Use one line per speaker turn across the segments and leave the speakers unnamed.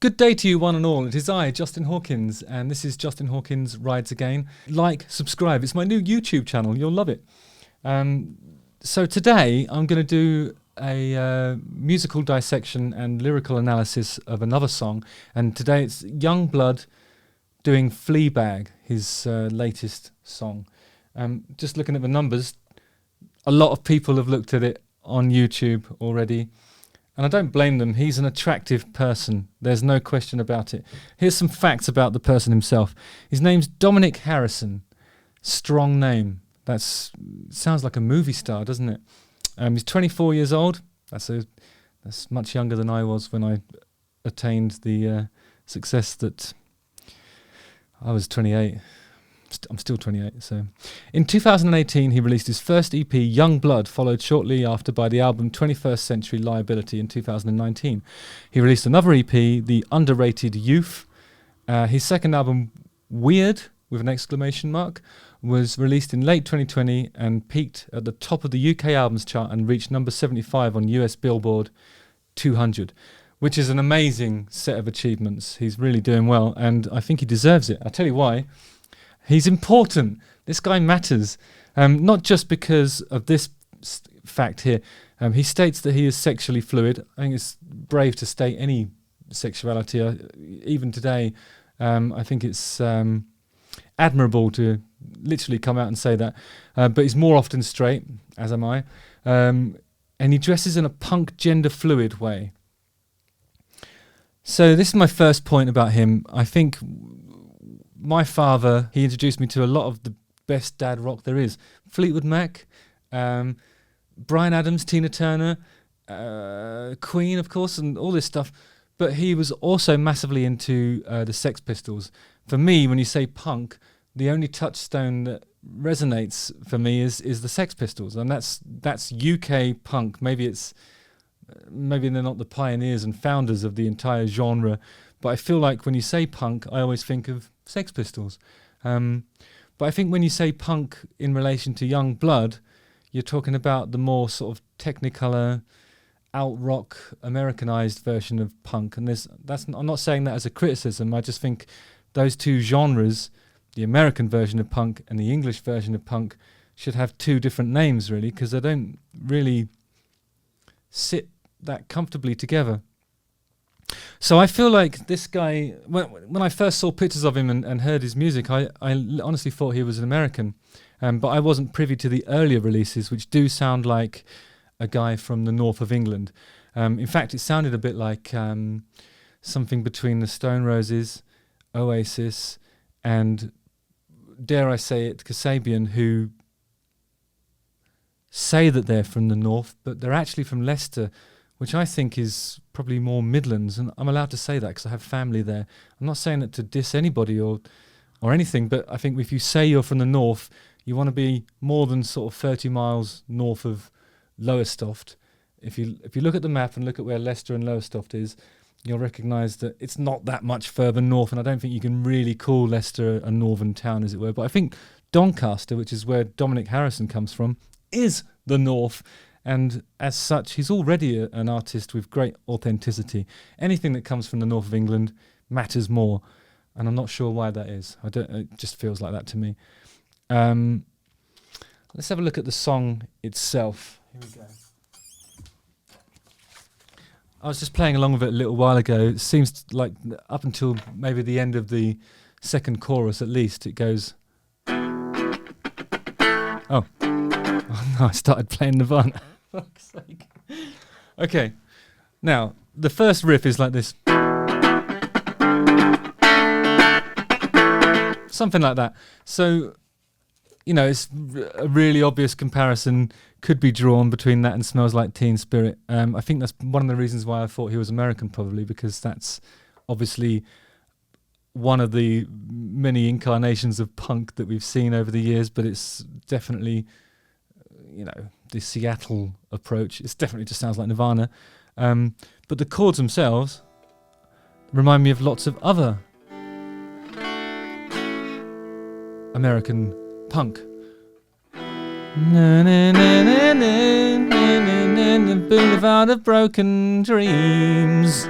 Good day to you, one and all. It is I, Justin Hawkins, and this is Justin Hawkins Rides Again. Like, subscribe. It's my new YouTube channel. You'll love it. So today I'm going to do a musical dissection and lyrical analysis of another song. And today it's Yungblud doing Fleabag, his latest song. Just looking at the numbers, a lot of people have looked at it on YouTube already. And I don't blame them. He's an attractive person. There's no question about it. Here's some facts about the person himself. His name's Dominic Harrison. Strong name. Sounds like a movie star, doesn't it? He's 24 years old. That's much younger than I was when I attained the success that I was 28. I'm still 28. So, in 2018, he released his first EP, Yungblud, followed shortly after by the album 21st Century Liability in 2019. He released another EP, The Underrated Youth. His second album, Weird, with an exclamation mark, was released in late 2020 and peaked at the top of the UK albums chart and reached number 75 on US Billboard 200, which is an amazing set of achievements. He's really doing well, and I think he deserves it. I'll tell you why. He's important. This guy matters, not just because of this fact here. He states that he is sexually fluid. I think it's brave to state any sexuality. Even today, I think it's admirable to literally come out and say that. But he's more often straight, as am I. And he dresses in a punk gender fluid way. So this is my first point about him. I think my father, he introduced me to a lot of the best dad rock there is. Fleetwood Mac, Bryan Adams, Tina Turner, Queen, of course, and all this stuff. But he was also massively into the Sex Pistols. For me, when you say punk, the only touchstone that resonates for me is the Sex Pistols, and that's UK punk. Maybe they're not the pioneers and founders of the entire genre, but I feel like when you say punk, I always think of Sex Pistols. But I think when you say punk in relation to Yungblud, you're talking about the more sort of technicolor, alt-rock, Americanized version of punk. And I'm not saying that as a criticism. I just think those two genres, the American version of punk and the English version of punk, should have two different names, really, because they don't really sit that comfortably together. So I feel like this guy, when I first saw pictures of him and heard his music, I honestly thought he was an American. But I wasn't privy to the earlier releases, which do sound like a guy from the north of England. In fact, it sounded a bit like something between the Stone Roses, Oasis, and, dare I say it, Kasabian, who say that they're from the north, but they're actually from Leicester, which I think is probably more Midlands, and I'm allowed to say that because I have family there. I'm not saying that to diss anybody or anything, but I think if you say you're from the north, you want to be more than sort of 30 miles north of Lowestoft. If you look at the map and look at where Leicester and Lowestoft is, you'll recognise that it's not that much further north, and I don't think you can really call Leicester a northern town, as it were. But I think Doncaster, which is where Dominic Harrison comes from, is the north. And as such, he's already an artist with great authenticity. Anything that comes from the north of England matters more, and I'm not sure why that is. It just feels like that to me. Let's have a look at the song itself. Here we go. I was just playing along with it a little while ago. It seems like up until maybe the end of the second chorus, at least, it goes. Oh no, I started playing Nirvana. Fuck's sake. Okay, now the first riff is like this, something like that. So, it's a really obvious comparison could be drawn between that and Smells Like Teen Spirit. I think that's one of the reasons why I thought he was American, probably because that's obviously one of the many incarnations of punk that we've seen over the years, but it's definitely, the Seattle approach. It definitely just sounds like Nirvana. But the chords themselves remind me of lots of other American punk. Na na na na na na na, the boulevard of broken dreams.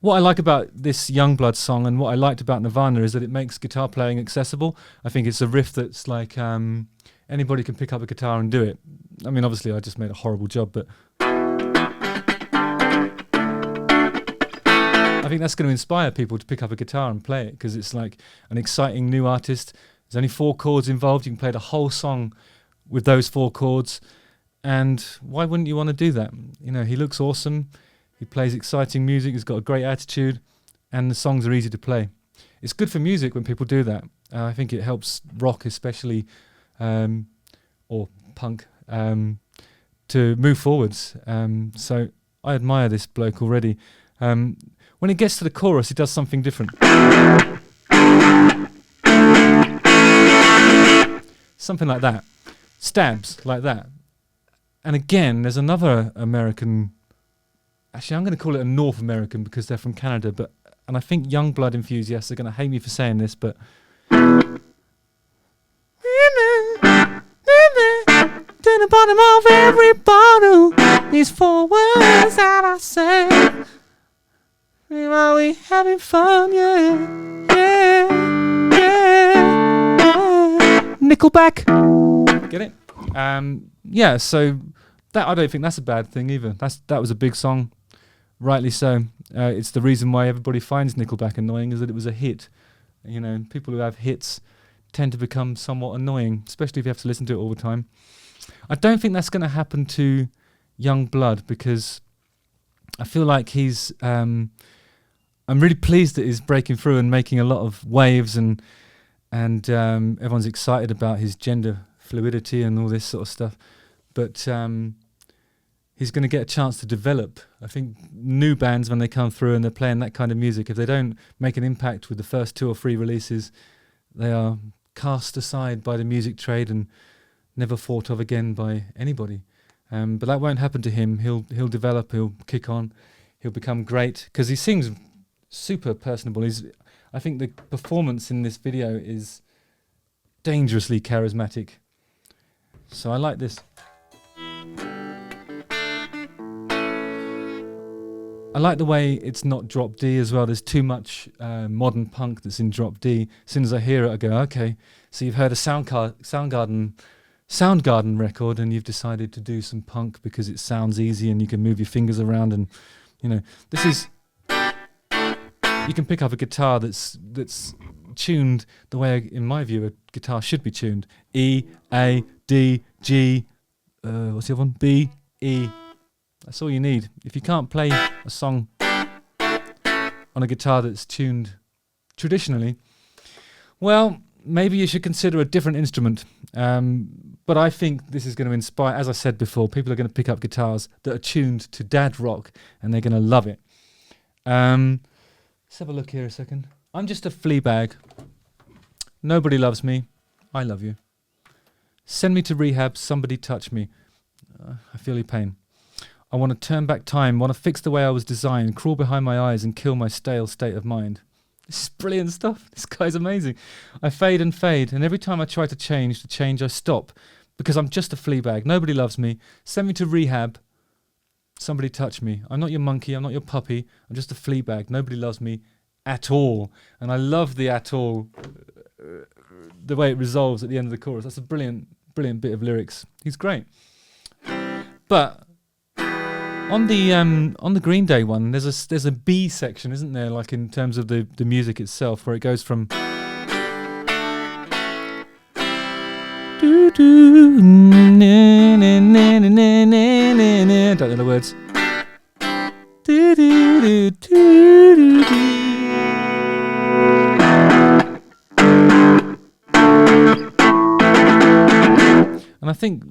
What I like about this Yungblud song and what I liked about Nirvana is that it makes guitar playing accessible. I think it's a riff that's like anybody can pick up a guitar and do it. I mean, obviously I just made a horrible job, but I think that's going to inspire people to pick up a guitar and play it, because it's like an exciting new artist. There's only 4 chords involved. You can play the whole song with those 4 chords. And why wouldn't you want to do that? You know, he looks awesome. He plays exciting music. He's got a great attitude, and the songs are easy to play. It's good for music when people do that. I think it helps rock, especially, or punk, to move forwards. So I admire this bloke already. When it gets to the chorus, he does something different. Something like that. Stabs like that. And again, there's another American. Actually, I'm going to call it a North American because they're from Canada. And I think Yungblud enthusiasts are going to hate me for saying this, but to the bottom of every bottle, these 4 words that I say. Are we having fun? Yeah. Nickelback. Get it? Yeah. So that, I don't think that's a bad thing either. That was a big song. Rightly so. It's the reason why everybody finds Nickelback annoying, is that it was a hit. You know, people who have hits tend to become somewhat annoying, especially if you have to listen to it all the time. I don't think that's going to happen to Yungblud, because I feel like he's. I'm really pleased that he's breaking through and making a lot of waves, and everyone's excited about his gender fluidity and all this sort of stuff. But he's going to get a chance to develop. I think new bands, when they come through and they're playing that kind of music, if they don't make an impact with the first 2 or 3 releases, they are cast aside by the music trade and never thought of again by anybody. But that won't happen to him. He'll develop. He'll kick on. He'll become great, because he sings super personable. I think the performance in this video is dangerously charismatic. So I like this. I like the way it's not drop D as well. There's too much modern punk that's in drop D. As soon as I hear it, I go, okay, so you've heard a Soundgarden record, and you've decided to do some punk because it sounds easy and you can move your fingers around, and you know, this is. You can pick up a guitar that's tuned the way, in my view, a guitar should be tuned. E, A, D, G. What's the other one? B, E. That's all you need. If you can't play a song on a guitar that's tuned traditionally, well, maybe you should consider a different instrument. But I think this is going to inspire, as I said before, people are going to pick up guitars that are tuned to dad rock, and they're going to love it. Let's have a look here a second. I'm just a Fleabag. Nobody loves me. I love you. Send me to rehab. Somebody touch me. I feel your pain. I want to turn back time, want to fix the way I was designed, crawl behind my eyes and kill my stale state of mind. This is brilliant stuff. This guy's amazing. I fade, and every time I try to change, I stop, because I'm just a Fleabag. Nobody loves me. Send me to rehab. Somebody touch me. I'm not your monkey. I'm not your puppy. I'm just a Fleabag. Nobody loves me at all. And I love the at all, the way it resolves at the end of the chorus. That's a brilliant bit of lyrics. He's great. But on the Green Day one, there's a B section, isn't there? Like in terms of the music itself, where it goes from. Don't know the words. And I think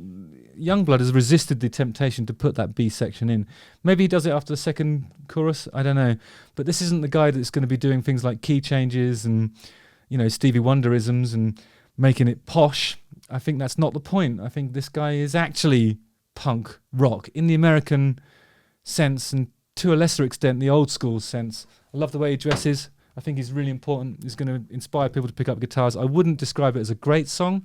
Yungblud has resisted the temptation to put that B section in. Maybe he does it after the second chorus, I don't know. But this isn't the guy that's going to be doing things like key changes and, you know, Stevie Wonderisms and making it posh. I think that's not the point. I think this guy is actually punk rock in the American sense, and to a lesser extent the old school sense. I love the way he dresses. I think he's really important. He's going to inspire people to pick up guitars. I wouldn't describe it as a great song,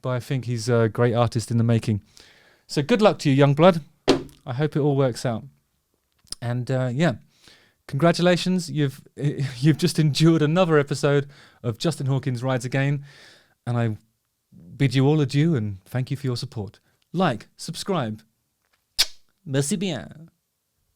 but I think he's a great artist in the making. So good luck to you, Yungblud. I hope it all works out. And yeah, congratulations, you've just endured another episode of Justin Hawkins Rides Again, and I bid you all adieu and thank you for your support. Like, subscribe. Merci bien.